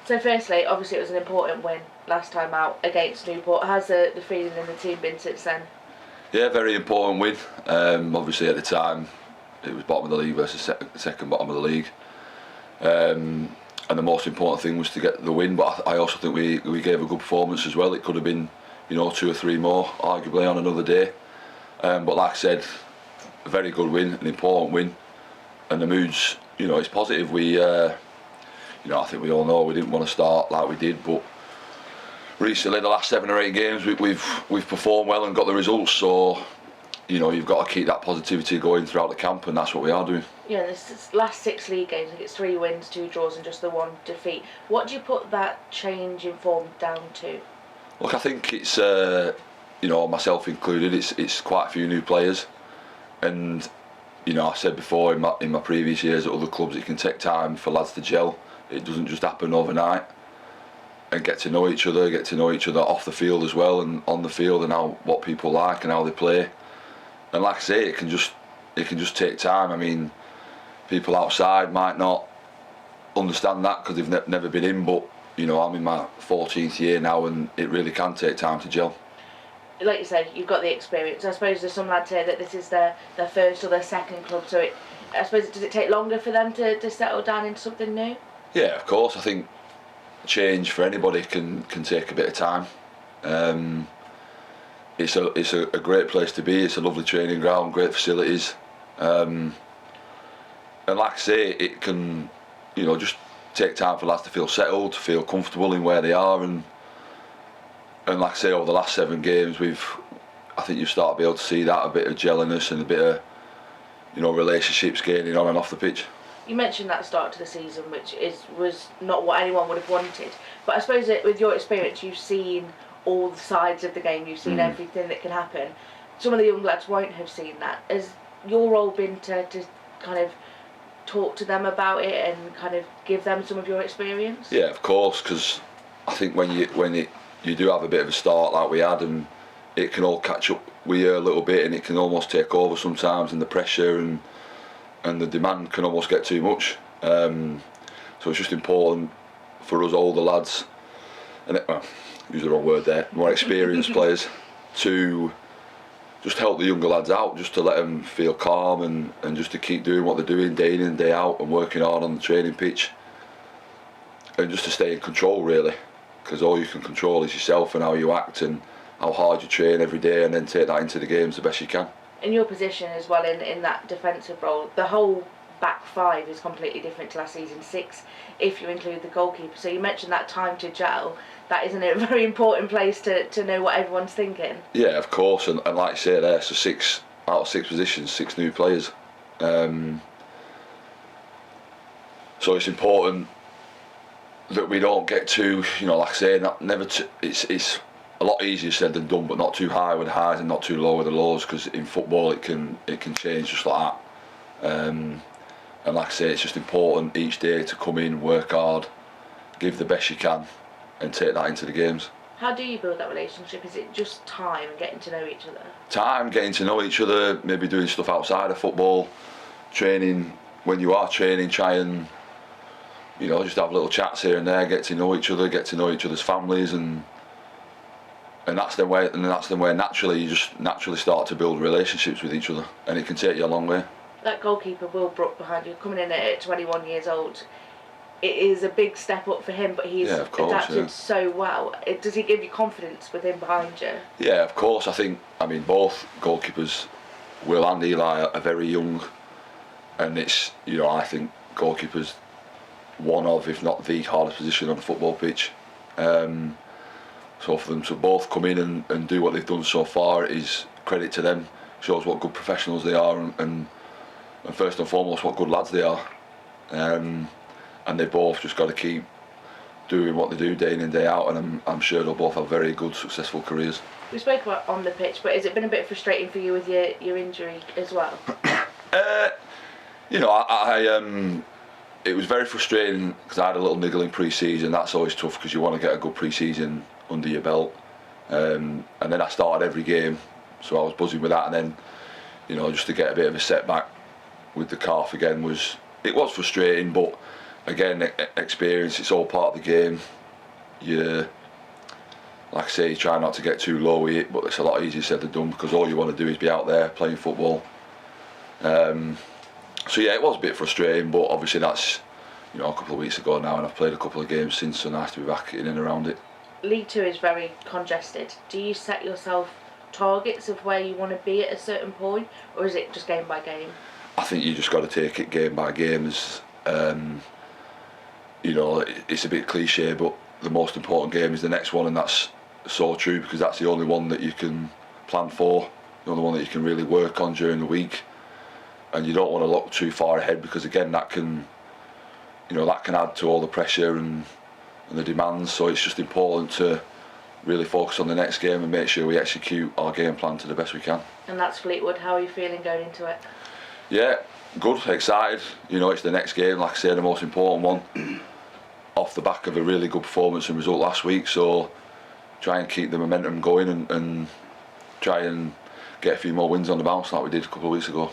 So firstly, obviously it was an important win last time out against Newport. How's the feeling in the team been since then? Yeah, very important win. Obviously at the time it was bottom of the league versus second bottom of the league. And the most important thing was to get the win, but I also think we gave a good performance as well. It could have been, 2 or 3 more, arguably, on another day. But like I said, a very good win, an important win, and the mood's, it's positive. I think we all know we didn't want to start like we did, but recently, the last 7 or 8 games, we've performed well and got the results. So, you've got to keep that positivity going throughout the camp, and that's what we are doing. Yeah, this last 6 league games, I think it's 3 wins, 2 draws, and just the 1 defeat. What do you put that change in form down to? Look, I think it's myself included. It's quite a few new players, and I said before in my previous years at other clubs, it can take time for lads to gel. It doesn't just happen overnight. And get to know each other off the field as well, and on the field, and what people like and how they play. And like I say, it can just take time. I mean, people outside might not understand that because they've never been in, but I'm in my 14th year now, and it really can take time to gel. Like you say, you've got the experience. I suppose there's some lads here that this is their first or their second club, so I suppose does it take longer for them to settle down into something new? Yeah, of course. I think change for anybody can take a bit of time. It's a great place to be. It's a lovely training ground, great facilities, and like I say, it can just take time for lads to feel settled, to feel comfortable in where they are, and like I say, over the last 7 games, I think you start to be able to see that, a bit of gelliness and a bit of relationships gaining on and off the pitch. You mentioned that start to the season, which was not what anyone would have wanted. But I suppose that with your experience, you've seen all the sides of the game. You've seen everything that can happen. Some of the young lads won't have seen that. Has your role been to kind of talk to them about it and kind of give them some of your experience? Yeah, of course, because I think when you do have a bit of a start like we had, and it can all catch up with you a little bit, and it can almost take over sometimes, and the pressure and the demand can almost get too much. So it's just important for us older lads, and use the wrong word there, more experienced players, to just help the younger lads out, just to let them feel calm and just to keep doing what they're doing day in and day out and working hard on the training pitch, and just to stay in control really, because all you can control is yourself and how you act and how hard you train every day, and then take that into the games the best you can. In your position as well, in that defensive role, the whole back 5 is completely different to last season, 6 if you include the goalkeeper. So you mentioned that time to gel. That isn't a very important place to know what everyone's thinking. Yeah, of course, and like you say there, so 6 out of 6 positions, 6 new players. So it's important that we don't get too, like I say, it's a lot easier said than done, but not too high with the highs and not too low with the lows, because in football it can change just like that. And like I say, it's just important each day to come in, work hard, give the best you can, and take that into the games. How do you build that relationship? Is it just time and getting to know each other? Time, getting to know each other, maybe doing stuff outside of football, training. When you are training, try and just have little chats here and there, get to know each other, get to know each other's families, and that's the way. And that's the way naturally you just start to build relationships with each other, and it can take you a long way. That goalkeeper, Will Brook, behind you, coming in at 21 years old, it is a big step up for him, but he's adapted so well. Does he give you confidence with him behind you? Yeah, of course. I mean, both goalkeepers, Will and Eli, are very young, and it's, I think goalkeepers one of, if not the hardest position on a football pitch. So for them to both come in and do what they've done so far is credit to them. Shows what good professionals they are, and first and foremost what good lads they are. And they both just got to keep doing what they do day in and day out, and I'm sure they'll both have very good, successful careers. We spoke about on the pitch, but has it been a bit frustrating for you with your injury as well? It was very frustrating because I had a little niggling pre-season. That's always tough because you want to get a good pre-season under your belt. And then I started every game, so I was buzzing with that. And then, just to get a bit of a setback with the calf again was frustrating. But again, experience. It's all part of the game. Like I say, you try not to get too low with it, but it's a lot easier said than done because all you want to do is be out there playing football. So yeah, it was a bit frustrating, but obviously that's, you know, a couple of weeks ago now, and I've played a couple of games since, so nice to be back in and around it. League Two is very congested. Do you set yourself targets of where you want to be at a certain point, or is it just game by game? I think you just got to take it game by game. You know, it's a bit cliche, but the most important game is the next one, and that's so true because that's the only one that you can plan for, the only one that you can really work on during the week. And you don't want to look too far ahead because again that can, you know, that can add to all the pressure and the demands. So it's just important to really focus on the next game and make sure we execute our game plan to the best we can. And that's Fleetwood. How are you feeling going into it? Yeah, good, excited. You know, it's the next game, like I say, the most important one. Off the back of a really good performance and result last week, so try and keep the momentum going and try and get a few more wins on the bounce like we did a couple of weeks ago.